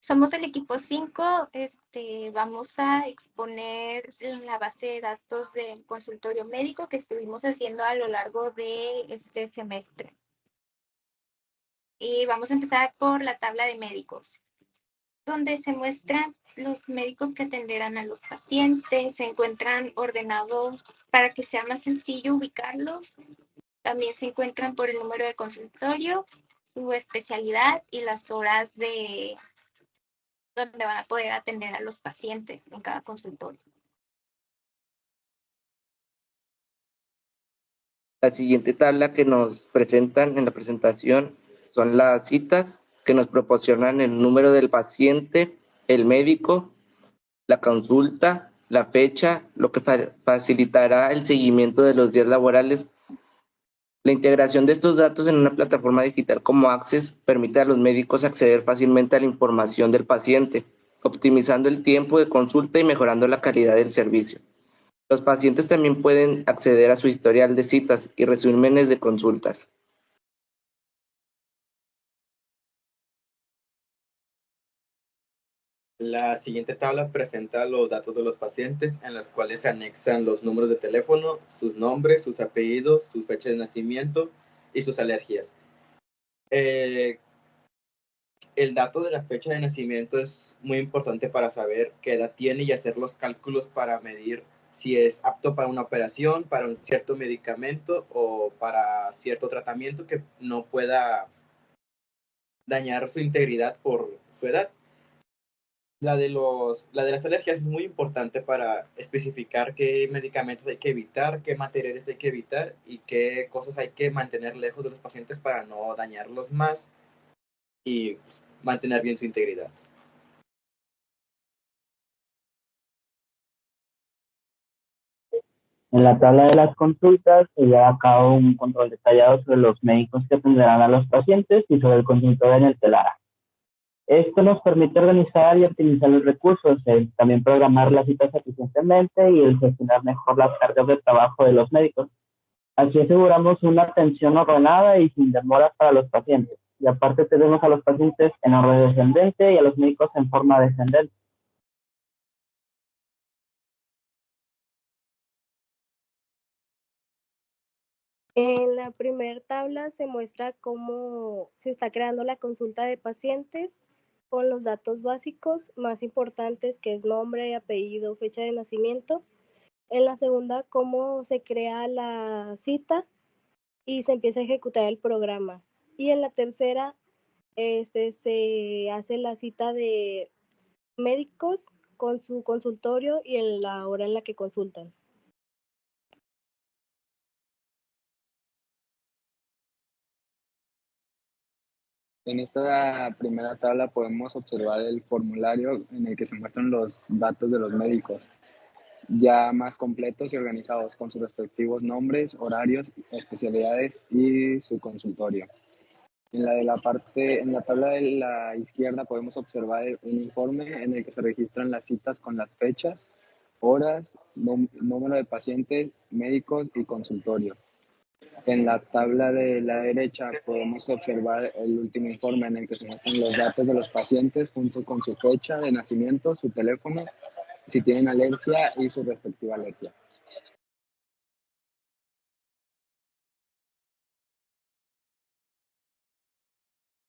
Somos el equipo 5. Vamos a exponer la base de datos del consultorio médico que estuvimos haciendo a lo largo de este semestre. Y vamos a empezar por la tabla de médicos, donde se muestran los médicos que atenderán a los pacientes, se encuentran ordenados para que sea más sencillo ubicarlos. También se encuentran por el número de consultorio, su especialidad y las horas de donde van a poder atender a los pacientes en cada consultorio. La siguiente tabla que nos presentan en la presentación son las citas que nos proporcionan el número del paciente, el médico, la consulta, la fecha, lo que facilitará el seguimiento de los días laborales. La integración de estos datos en una plataforma digital como Access permite a los médicos acceder fácilmente a la información del paciente, optimizando el tiempo de consulta y mejorando la calidad del servicio. Los pacientes también pueden acceder a su historial de citas y resúmenes de consultas. La siguiente tabla presenta los datos de los pacientes en los cuales se anexan los números de teléfono, sus nombres, sus apellidos, su fecha de nacimiento y sus alergias. El dato de la fecha de nacimiento es muy importante para saber qué edad tiene y hacer los cálculos para medir si es apto para una operación, para un cierto medicamento o para cierto tratamiento que no pueda dañar su integridad por su edad. La de las alergias es muy importante para especificar qué medicamentos hay que evitar, qué materiales hay que evitar y qué cosas hay que mantener lejos de los pacientes para no dañarlos más y mantener bien su integridad. En la tabla de las consultas se lleva a cabo un control detallado sobre los médicos que atenderán a los pacientes y sobre el consultorio en el que lo hará. Esto nos permite organizar y optimizar los recursos, también programar las citas eficientemente y el gestionar mejor las cargas de trabajo de los médicos. Así aseguramos una atención ordenada y sin demoras para los pacientes. Y aparte tenemos a los pacientes en orden descendente y a los médicos en forma descendente. En la primera tabla se muestra cómo se está creando la consulta de pacientes con los datos básicos más importantes, que es nombre, apellido, fecha de nacimiento. En la segunda, cómo se crea la cita y se empieza a ejecutar el programa. Y en la tercera, se hace la cita de médicos con su consultorio y en la hora en la que consultan. En esta primera tabla podemos observar el formulario en el que se muestran los datos de los médicos, ya más completos y organizados con sus respectivos nombres, horarios, especialidades y su consultorio. En la tabla de la izquierda podemos observar un informe en el que se registran las citas con las fechas, horas, número de pacientes, médicos y consultorio. En la tabla de la derecha podemos observar el último informe en el que se muestran los datos de los pacientes junto con su fecha de nacimiento, su teléfono, si tienen alergia y su respectiva alergia.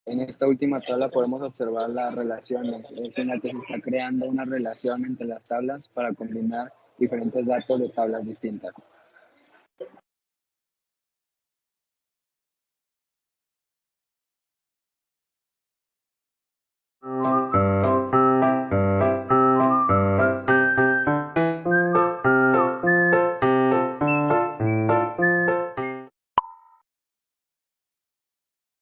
En esta última tabla podemos observar las relaciones, es en la que se está creando una relación entre las tablas para combinar diferentes datos de tablas distintas.